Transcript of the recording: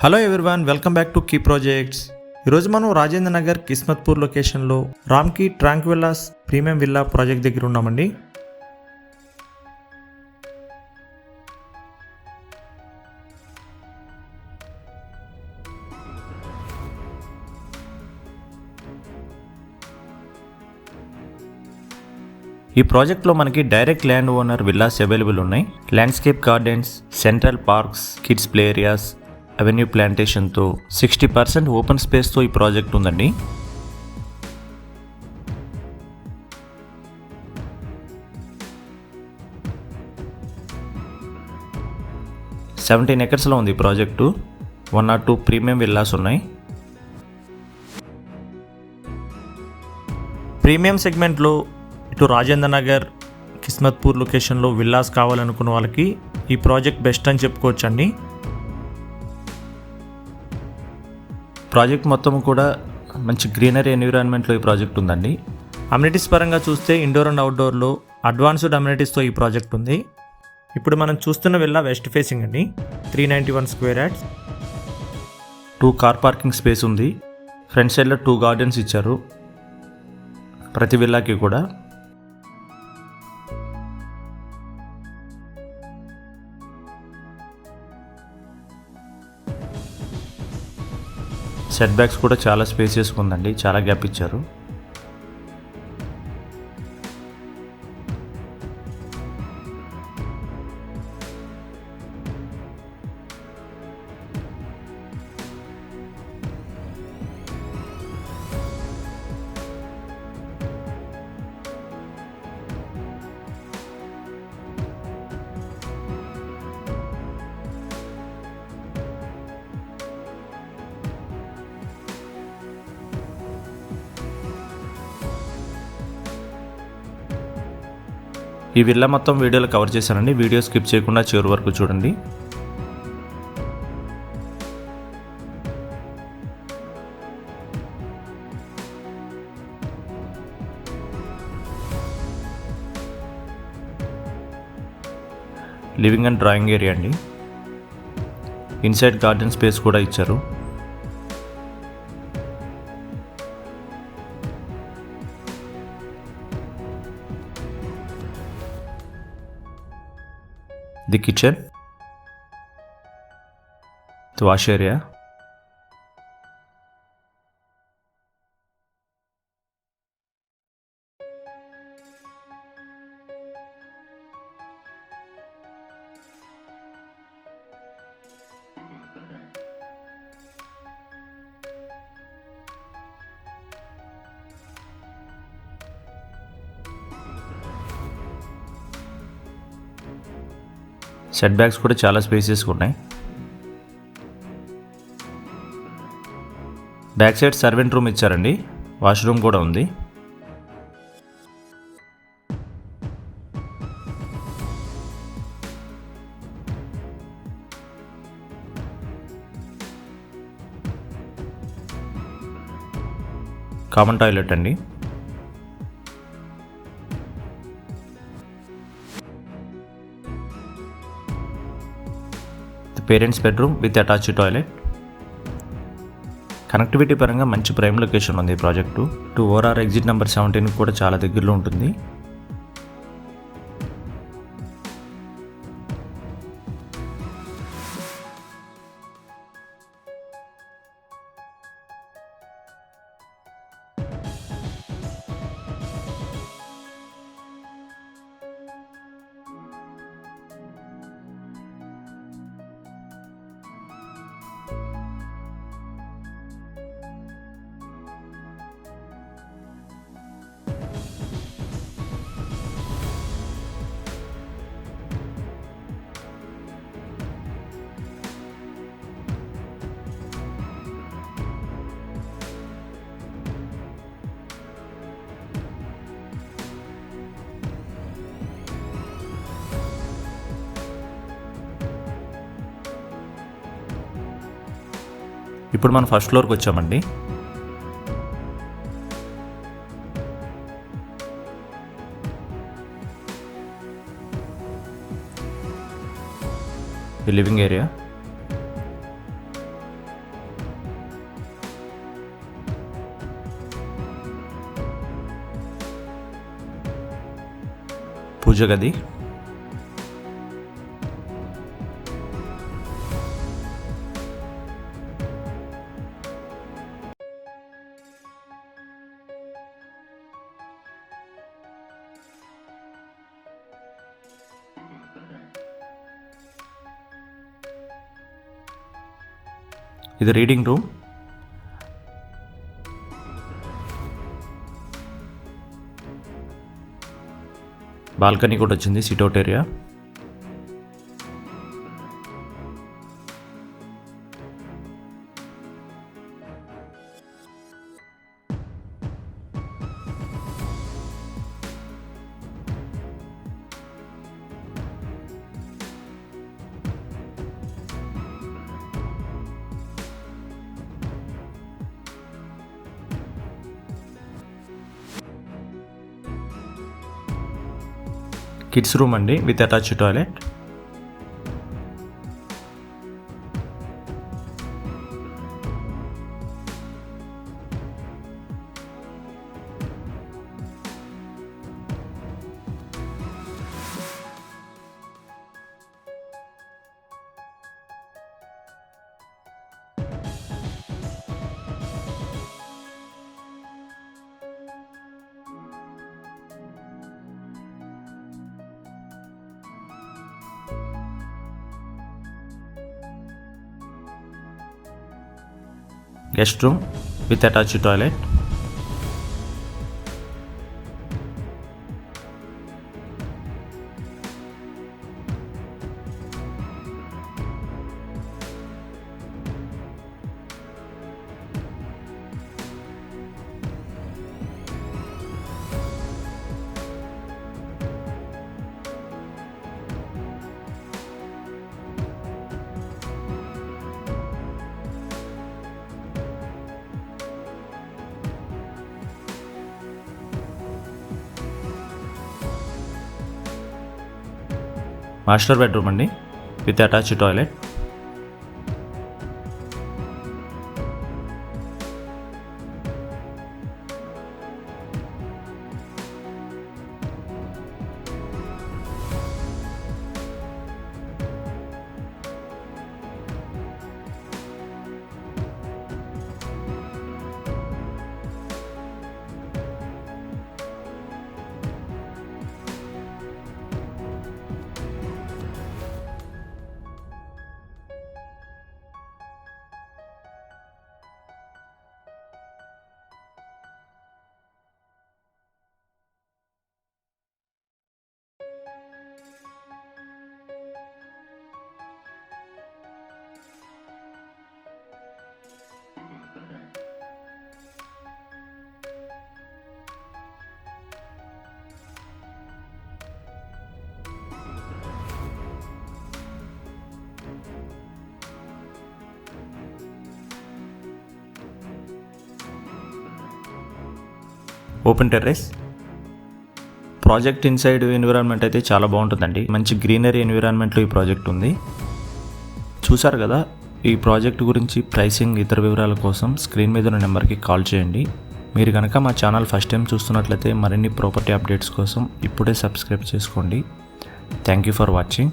Hello everyone, welcome back to key projects. ఈరోజు మనం రాజేంద్ర నగర్ కిస్మత్పూర్ లొకేషన్లో రామ్కి ట్రాంక్విల్లాస్ ప్రీమియం విల్లా ప్రాజెక్ట్ దగ్గర ఉన్నామండి. ఈ ప్రాజెక్ట్లో మనకి direct land owner villas available ఉన్నాయి. Landscape gardens, central parks, kids play areas, avenue ప్లాంటేషన్తో 60% ఓపెన్ స్పేస్తో ఈ ప్రాజెక్ట్ ఉందండి. acres ఉంది ఈ ప్రాజెక్టు. 1 or 2 ప్రీమియం విల్లాస్ ఉన్నాయి. ప్రీమియం సెగ్మెంట్లో ఇటు రాజేంద్ర నగర్ కిస్మత్పూర్ లొకేషన్లో విల్లాస్ కావాలనుకున్న వాళ్ళకి ఈ ప్రాజెక్ట్ బెస్ట్ అని చెప్పుకోవచ్చండి. ప్రాజెక్ట్ మొత్తం కూడా మంచి గ్రీనరీ ఎన్విరాన్మెంట్లో ఈ ప్రాజెక్ట్ ఉందండి. అమ్యూనిటీస్ పరంగా చూస్తే ఇండోర్ అండ్ అవుట్డోర్లో అడ్వాన్స్డ్ అమ్యూనిటీస్తో ఈ ప్రాజెక్ట్ ఉంది. ఇప్పుడు మనం చూస్తున్న విల్లా వెస్ట్ ఫేసింగ్ అండి. 391 square yards, 2 car parking space ఉంది. ఫ్రంట్ సైడ్లో 2 గార్డెన్స్ ఇచ్చారు ప్రతి విల్లాకి కూడా. సెట్ బ్యాక్స్ కూడా చాలా స్పేసియస్ ఉందండి, చాలా గ్యాప్ ఇచ్చారు. ఈ విల్లా మొత్తం వీడియోలో కవర్ చేశానండి. వీడియో స్కిప్ చేయకుండా చివరి వరకు చూడండి. లివింగ్ అండ్ డ్రాయింగ్ ఏరియా అండి. ఇన్సైడ్ గార్డెన్ స్పేస్ కూడా ఇచ్చారు. The kitchen, the wash area, set backs కూడా చాలా స్పేసియస్గా ఉన్నాయి. బ్యాక్ సైడ్ సర్వెంట్ రూమ్ ఇచ్చారండి, వాష్రూమ్ కూడా ఉంది. కామన్ టాయిలెట్ అండి. Parents bedroom with attached toilet. Connectivity పరంగా మంచి ప్రైమ్ లొకేషన్ ఉంది ఈ ప్రాజెక్టు. ఓఆర్ఆర్ ఎగ్జిట్ నెంబర్ 17 కూడా చాలా దగ్గరలో ఉంటుంది. ఇప్పుడు మనం ఫస్ట్ ఫ్లోర్కి వచ్చామండి. లివింగ్ ఏరియా, పూజ గది, ఇది రీడింగ్ రూమ్, బాల్కనీ కూడా వచ్చింది, సిట్అవుట్ ఏరియా. కిడ్స్ రూమ్ అండి with attached toilet. Guest room with attached toilet. Master bedroom అండి with attached toilet. Open terrace. Project inside environment అయితే చాలా బాగుంటుందండి. మంచి గ్రీనరీ ఎన్విరాన్మెంట్లో ఈ ప్రాజెక్ట్ ఉంది. చూసారు కదా, ఈ ప్రాజెక్ట్ గురించి ప్రైసింగ్ ఇతర వివరాల కోసం స్క్రీన్ మీద ఉన్న నెంబర్కి కాల్ చేయండి. మీరు కనుక మా ఛానల్ ఫస్ట్ టైం చూస్తున్నట్లయితే మరిన్ని ప్రాపర్టీ అప్డేట్స్ కోసం ఇప్పుడే సబ్స్క్రైబ్ చేసుకోండి. Thank you for watching.